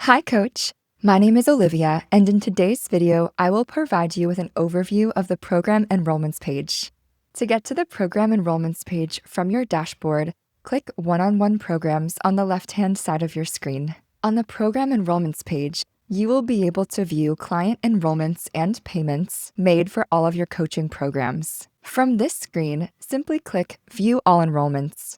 Hi, Coach. My name is Olivia, and in today's video, I will provide you with an overview of the Program Enrollments page. To get to the Program Enrollments page from your dashboard, click One-on-One Programs on the left-hand side of your screen. On the Program Enrollments page, you will be able to view client enrollments and payments made for all of your coaching programs. From this screen, simply click View All Enrollments.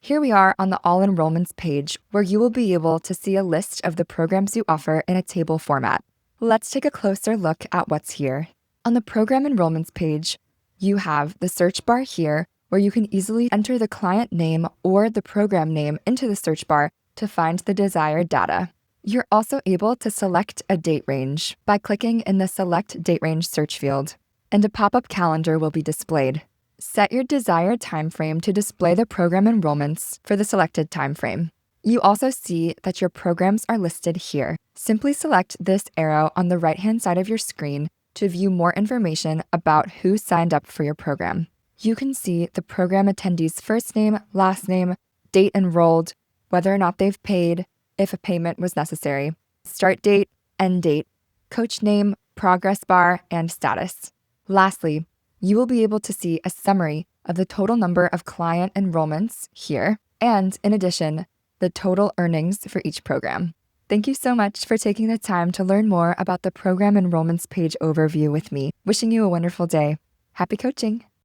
Here we are on the All Enrollments page, where you will be able to see a list of the programs you offer in a table format. Let's take a closer look at what's here. On the Program Enrollments page, you have the search bar here, where you can easily enter the client name or the program name into the search bar to find the desired data. You're also able to select a date range by clicking in the Select Date Range search field, and a pop-up calendar will be displayed. Set your desired timeframe to display the program enrollments for the selected timeframe. You also see that your programs are listed here. Simply select this arrow on the right-hand side of your screen to view more information about who signed up for your program. You can see the program attendee's first name, last name, date enrolled, whether or not they've paid, if a payment was necessary, start date, end date, coach name, progress bar, and status. Lastly, you will be able to see a summary of the total number of client enrollments here, and in addition, the total earnings for each program. Thank you so much for taking the time to learn more about the Program Enrollments page overview with me. Wishing you a wonderful day. Happy coaching!